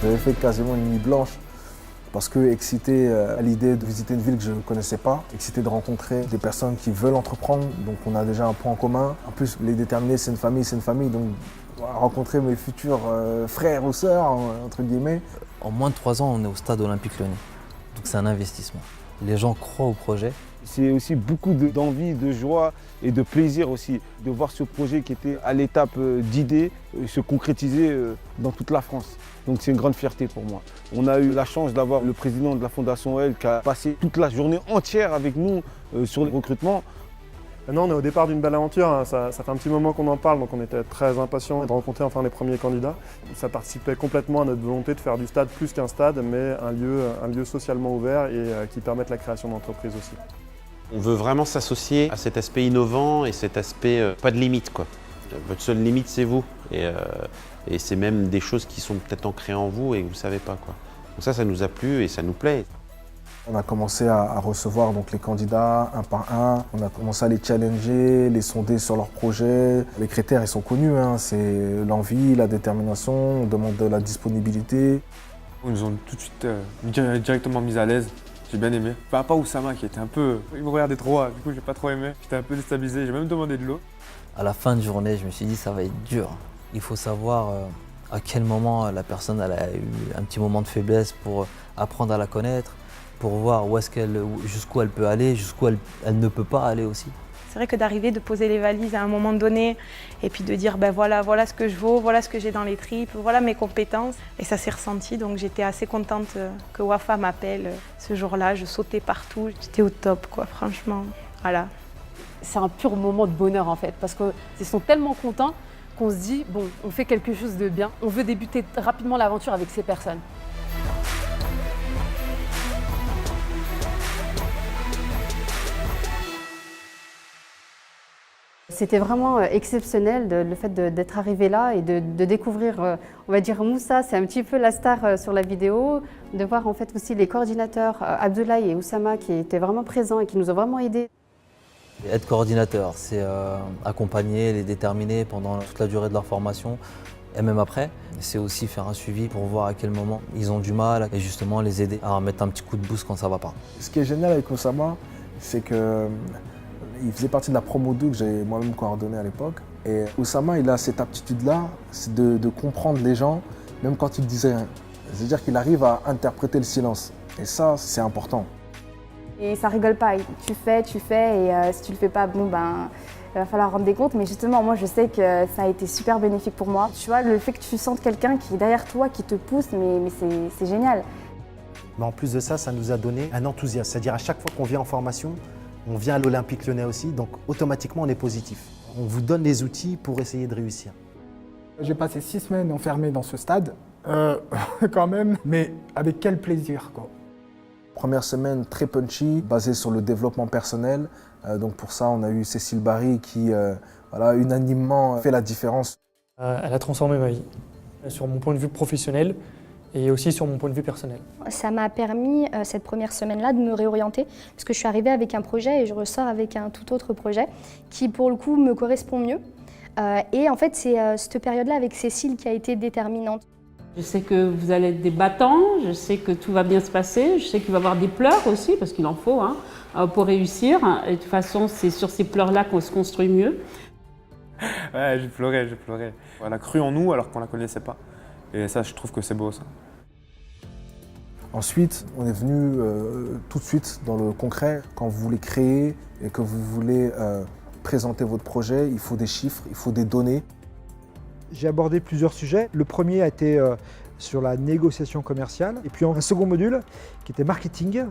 J'avais fait quasiment une nuit blanche parce que excité à l'idée de visiter une ville que je ne connaissais pas, excité de rencontrer des personnes qui veulent entreprendre, donc on a déjà un point en commun. En plus, les déterminés, c'est une famille, donc rencontrer mes futurs frères ou sœurs, entre guillemets. En moins de 3 ans, on est au stade olympique lyonnais, donc c'est un investissement. Les gens croient au projet. C'est aussi beaucoup d'envie, de joie et de plaisir aussi de voir ce projet qui était à l'étape d'idée se concrétiser dans toute la France. Donc c'est une grande fierté pour moi. On a eu la chance d'avoir le président de la Fondation OEL qui a passé toute la journée entière avec nous sur le recrutement. Maintenant, on est au départ d'une belle aventure, hein. Ça fait un petit moment qu'on en parle, donc on était très impatients de rencontrer enfin les premiers candidats. Ça participait complètement à notre volonté de faire du stade plus qu'un stade, mais un lieu socialement ouvert et qui permette la création d'entreprises aussi. On veut vraiment s'associer à cet aspect innovant et cet aspect pas de limite, quoi. Votre seule limite, c'est vous. Et c'est même des choses qui sont peut-être ancrées en vous et que vous ne savez pas, quoi. Donc ça nous a plu et ça nous plaît. On a commencé à recevoir donc, les candidats un par un. On a commencé à les challenger, les sonder sur leurs projets. Les critères, ils sont connus, hein. C'est l'envie, la détermination, on demande de la disponibilité. Ils nous ont tout de suite directement mis à l'aise. J'ai bien aimé. Enfin, pas Oussama qui était un peu... Il me regardait trop, du coup j'ai pas trop aimé. J'étais un peu déstabilisé, j'ai même demandé de l'eau. À la fin de journée, je me suis dit ça va être dur. Il faut savoir à quel moment la personne elle a eu un petit moment de faiblesse pour apprendre à la connaître, pour voir jusqu'où elle peut aller, jusqu'où elle ne peut pas aller aussi. C'est vrai que d'arriver, de poser les valises à un moment donné et puis de dire ben voilà ce que je vaux, voilà ce que j'ai dans les tripes, voilà mes compétences. Et ça s'est ressenti, donc j'étais assez contente que Wafa m'appelle ce jour-là. Je sautais partout, j'étais au top quoi, franchement. Voilà. C'est un pur moment de bonheur en fait, parce qu'ils sont tellement contents qu'on se dit bon, on fait quelque chose de bien, on veut débuter rapidement l'aventure avec ces personnes. C'était vraiment exceptionnel le fait d'être arrivé là et de découvrir, on va dire Moussa, c'est un petit peu la star sur la vidéo, de voir en fait aussi les coordinateurs Abdoulaye et Oussama qui étaient vraiment présents et qui nous ont vraiment aidés. Être coordinateur, c'est accompagner les déterminés pendant toute la durée de leur formation et même après. C'est aussi faire un suivi pour voir à quel moment ils ont du mal et justement les aider à mettre un petit coup de boost quand ça ne va pas. Ce qui est génial avec Oussama, c'est que il faisait partie de la promo 2 que j'avais moi-même coordonnée à l'époque. Et Oussama, il a cette aptitude-là, c'est de comprendre les gens, même quand ils disaient rien. C'est-à-dire qu'il arrive à interpréter le silence. Et ça, c'est important. Et ça rigole pas. Tu fais, et si tu le fais pas, bon ben, il va falloir rendre des comptes. Mais justement, moi, je sais que ça a été super bénéfique pour moi. Tu vois, le fait que tu sentes quelqu'un qui est derrière toi, qui te pousse, mais c'est génial. Mais en plus de ça, ça nous a donné un enthousiasme. C'est-à-dire à chaque fois qu'on vient en formation, on vient à l'Olympique Lyonnais aussi, donc automatiquement on est positif. On vous donne les outils pour essayer de réussir. J'ai passé 6 semaines enfermé dans ce stade, quand même, mais avec quel plaisir, quoi. Première semaine très punchy, basée sur le développement personnel. Donc pour ça, on a eu Cécile Barry qui, unanimement fait la différence. Elle a transformé ma vie, sur mon point de vue professionnel et aussi sur mon point de vue personnel. Ça m'a permis, cette première semaine-là, de me réorienter, parce que je suis arrivée avec un projet et je ressors avec un tout autre projet qui, pour le coup, me correspond mieux. Et en fait, c'est cette période-là avec Cécile qui a été déterminante. Je sais que vous allez être des battants, je sais que tout va bien se passer, je sais qu'il va y avoir des pleurs aussi, parce qu'il en faut pour réussir. Et de toute façon, c'est sur ces pleurs-là qu'on se construit mieux. Ouais, j'ai pleuré. Elle a cru en nous alors qu'on ne la connaissait pas. Et ça, je trouve que c'est beau, ça. Ensuite, on est venu tout de suite dans le concret. Quand vous voulez créer et que vous voulez présenter votre projet, il faut des chiffres, il faut des données. J'ai abordé plusieurs sujets. Le premier a été sur la négociation commerciale. Et puis un second module qui était marketing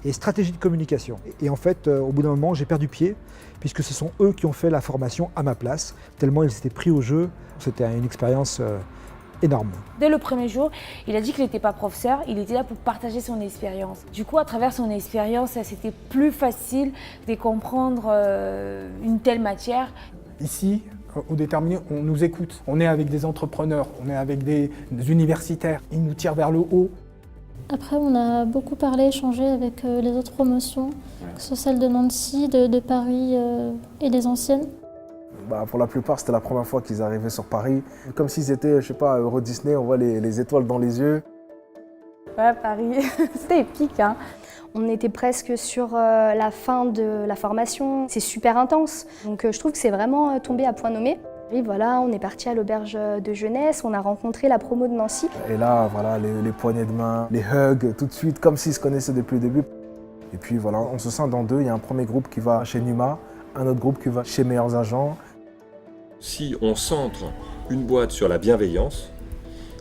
et stratégie de communication. Et en fait, au bout d'un moment, j'ai perdu pied puisque ce sont eux qui ont fait la formation à ma place, tellement ils s'étaient pris au jeu. C'était une expérience énorme. Dès le premier jour, il a dit qu'il n'était pas professeur, il était là pour partager son expérience. Du coup, à travers son expérience, c'était plus facile de comprendre une telle matière. Ici, au Déterminé, on nous écoute. On est avec des entrepreneurs, on est avec des universitaires. Ils nous tirent vers le haut. Après, on a beaucoup parlé, échangé avec les autres promotions, que ce soit celle de Nancy, de Paris et des anciennes. Pour la plupart, c'était la première fois qu'ils arrivaient sur Paris. Comme s'ils étaient, je sais pas, Euro Disney, on voit les étoiles dans les yeux. Ouais, Paris, c'était épique, hein. On était presque sur la fin de la formation. C'est super intense. Donc je trouve que c'est vraiment tombé à point nommé. Et voilà, on est parti à l'auberge de jeunesse, on a rencontré la promo de Nancy. Et là, voilà, les poignées de main, les hugs, tout de suite, comme s'ils se connaissaient depuis le début. Et puis voilà, on se scinde en deux. Il y a un premier groupe qui va chez Numa, un autre groupe qui va chez Meilleurs Agents. Si on centre une boîte sur la bienveillance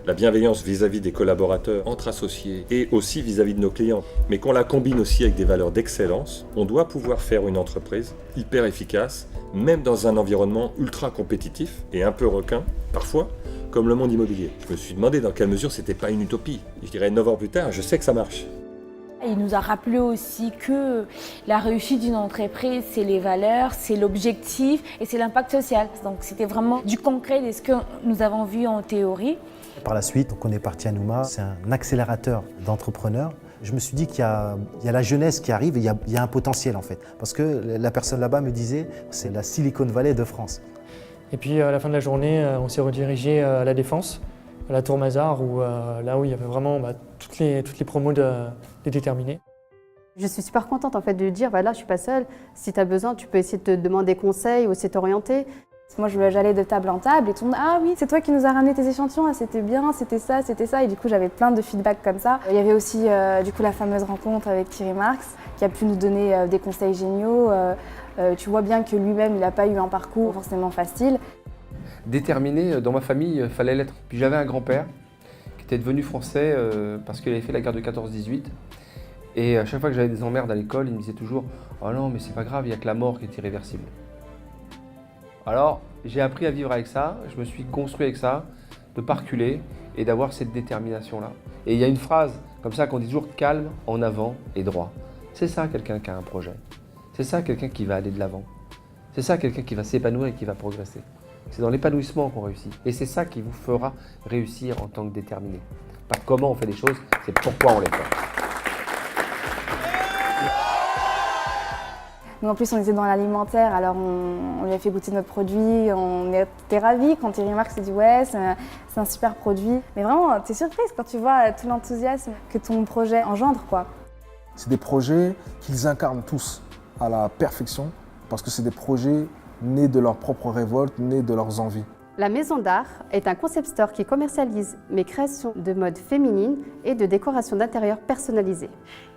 vis-à-vis des collaborateurs entre associés et aussi vis-à-vis de nos clients, mais qu'on la combine aussi avec des valeurs d'excellence, on doit pouvoir faire une entreprise hyper efficace, même dans un environnement ultra compétitif et un peu requin, parfois, comme le monde immobilier. Je me suis demandé dans quelle mesure c'était pas une utopie. Je dirais 9 ans plus tard, je sais que ça marche. Il nous a rappelé aussi que la réussite d'une entreprise, c'est les valeurs, c'est l'objectif et c'est l'impact social. Donc c'était vraiment du concret de ce que nous avons vu en théorie. Par la suite, donc on est parti à Numa, c'est un accélérateur d'entrepreneurs. Je me suis dit qu'il y a la jeunesse qui arrive et il y a un potentiel en fait. Parce que la personne là-bas me disait, c'est la Silicon Valley de France. Et puis à la fin de la journée, on s'est redirigé à la Défense, à la Tour Mazar, là où il y avait vraiment toutes les promos des déterminés. Je suis super contente en fait de lui dire, là je suis pas seule, si tu as besoin tu peux essayer de te demander conseil ou essayer de t'orienter. Moi j'allais de table en table et tout le monde, ah oui c'est toi qui nous as ramené tes échantillons, c'était bien, c'était ça, et du coup j'avais plein de feedback comme ça. Il y avait aussi du coup la fameuse rencontre avec Thierry Marx qui a pu nous donner des conseils géniaux. Tu vois bien que lui-même il n'a pas eu un parcours forcément facile. Déterminé, dans ma famille, il fallait l'être. Puis j'avais un grand-père qui était devenu français parce qu'il avait fait la guerre de 14-18. Et à chaque fois que j'avais des emmerdes à l'école, il me disait toujours « Oh non, mais c'est pas grave, il n'y a que la mort qui est irréversible. » Alors, j'ai appris à vivre avec ça, je me suis construit avec ça, de ne pas reculer et d'avoir cette détermination-là. Et il y a une phrase comme ça qu'on dit toujours « calme, en avant et droit ». C'est ça quelqu'un qui a un projet. C'est ça quelqu'un qui va aller de l'avant. C'est ça quelqu'un qui va s'épanouir et qui va progresser. C'est dans l'épanouissement qu'on réussit. Et c'est ça qui vous fera réussir en tant que déterminé. Pas comment on fait les choses, c'est pourquoi on les fait. Nous en plus on était dans l'alimentaire, alors on lui a fait goûter notre produit, on était ravis quand Thierry Marx s'est dit ouais c'est un super produit. Mais vraiment t'es surprise quand tu vois tout l'enthousiasme que ton projet engendre quoi. C'est des projets qu'ils incarnent tous à la perfection parce que c'est des projets nés de leur propre révolte, nés de leurs envies. La Maison d'Art est un concept store qui commercialise mes créations de mode féminine et de décoration d'intérieur personnalisées.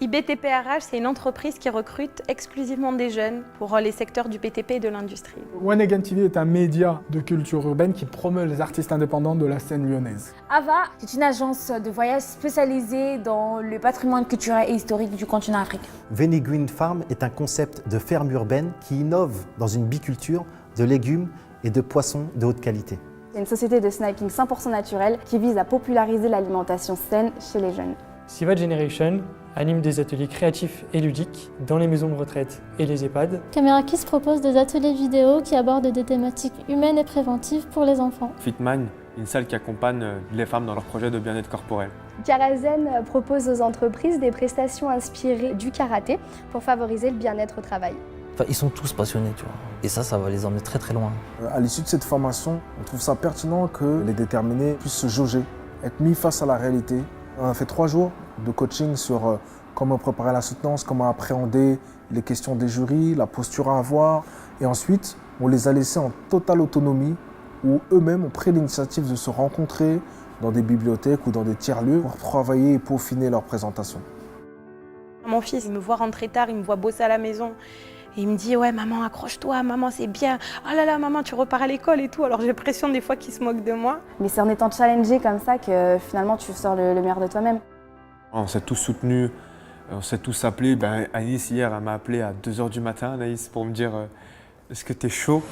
IBTPRH, c'est une entreprise qui recrute exclusivement des jeunes pour les secteurs du BTP et de l'industrie. One Again TV est un média de culture urbaine qui promeut les artistes indépendants de la scène lyonnaise. AVA, c'est une agence de voyage spécialisée dans le patrimoine culturel et historique du continent africain. Veni Green Farm est un concept de ferme urbaine qui innove dans une biculture de légumes et de poissons de haute qualité. C'est une société de snacking 100% naturelle qui vise à populariser l'alimentation saine chez les jeunes. Siva Generation anime des ateliers créatifs et ludiques dans les maisons de retraite et les EHPAD. Camera Kiss propose des ateliers vidéo qui abordent des thématiques humaines et préventives pour les enfants. Fitman, une salle qui accompagne les femmes dans leur projet de bien-être corporel. Karazen propose aux entreprises des prestations inspirées du karaté pour favoriser le bien-être au travail. Enfin, ils sont tous passionnés, tu vois. Et ça va les emmener très très loin. À l'issue de cette formation, on trouve ça pertinent que les déterminés puissent se jauger, être mis face à la réalité. On a fait 3 jours de coaching sur comment préparer la soutenance, comment appréhender les questions des jurys, la posture à avoir. Et ensuite, on les a laissés en totale autonomie où eux-mêmes ont pris l'initiative de se rencontrer dans des bibliothèques ou dans des tiers-lieux pour travailler et peaufiner leur présentation. Mon fils, il me voit rentrer tard, il me voit bosser à la maison. Et il me dit, ouais maman, accroche-toi, maman c'est bien. Oh là là maman, tu repars à l'école et tout. Alors j'ai l'impression des fois qu'il se moque de moi. Mais c'est en étant challengé comme ça que finalement tu sors le meilleur de toi-même. On s'est tous soutenus, on s'est tous appelés. Anaïs hier, elle m'a appelé à 2h du matin, Anaïs, pour me dire est-ce que t'es chaud ?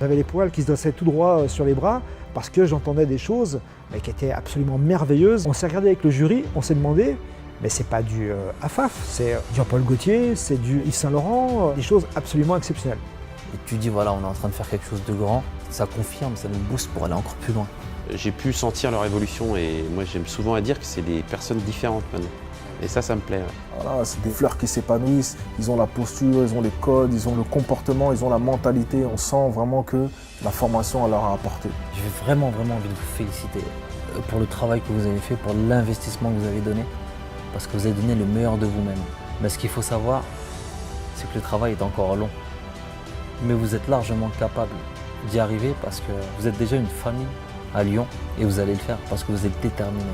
J'avais les poils qui se dressaient tout droit sur les bras parce que j'entendais des choses qui étaient absolument merveilleuses. On s'est regardé avec le jury, on s'est demandé, mais c'est pas du Afaf, c'est du Jean-Paul Gaultier, c'est du Yves Saint Laurent, des choses absolument exceptionnelles. Et tu dis voilà, on est en train de faire quelque chose de grand, ça confirme, ça nous booste pour aller encore plus loin. j'ai pu sentir leur évolution et moi j'aime souvent à dire que c'est des personnes différentes maintenant. Et ça me plaît. Ouais. Voilà, c'est des fleurs qui s'épanouissent, ils ont la posture, ils ont les codes, ils ont le comportement, ils ont la mentalité. On sent vraiment que la formation leur a apporté. J'ai vraiment envie de vous féliciter pour le travail que vous avez fait, pour l'investissement que vous avez donné, parce que vous avez donné le meilleur de vous-même. Mais ce qu'il faut savoir, c'est que le travail est encore long. Mais vous êtes largement capable d'y arriver parce que vous êtes déjà une famille à Lyon et vous allez le faire parce que vous êtes déterminé.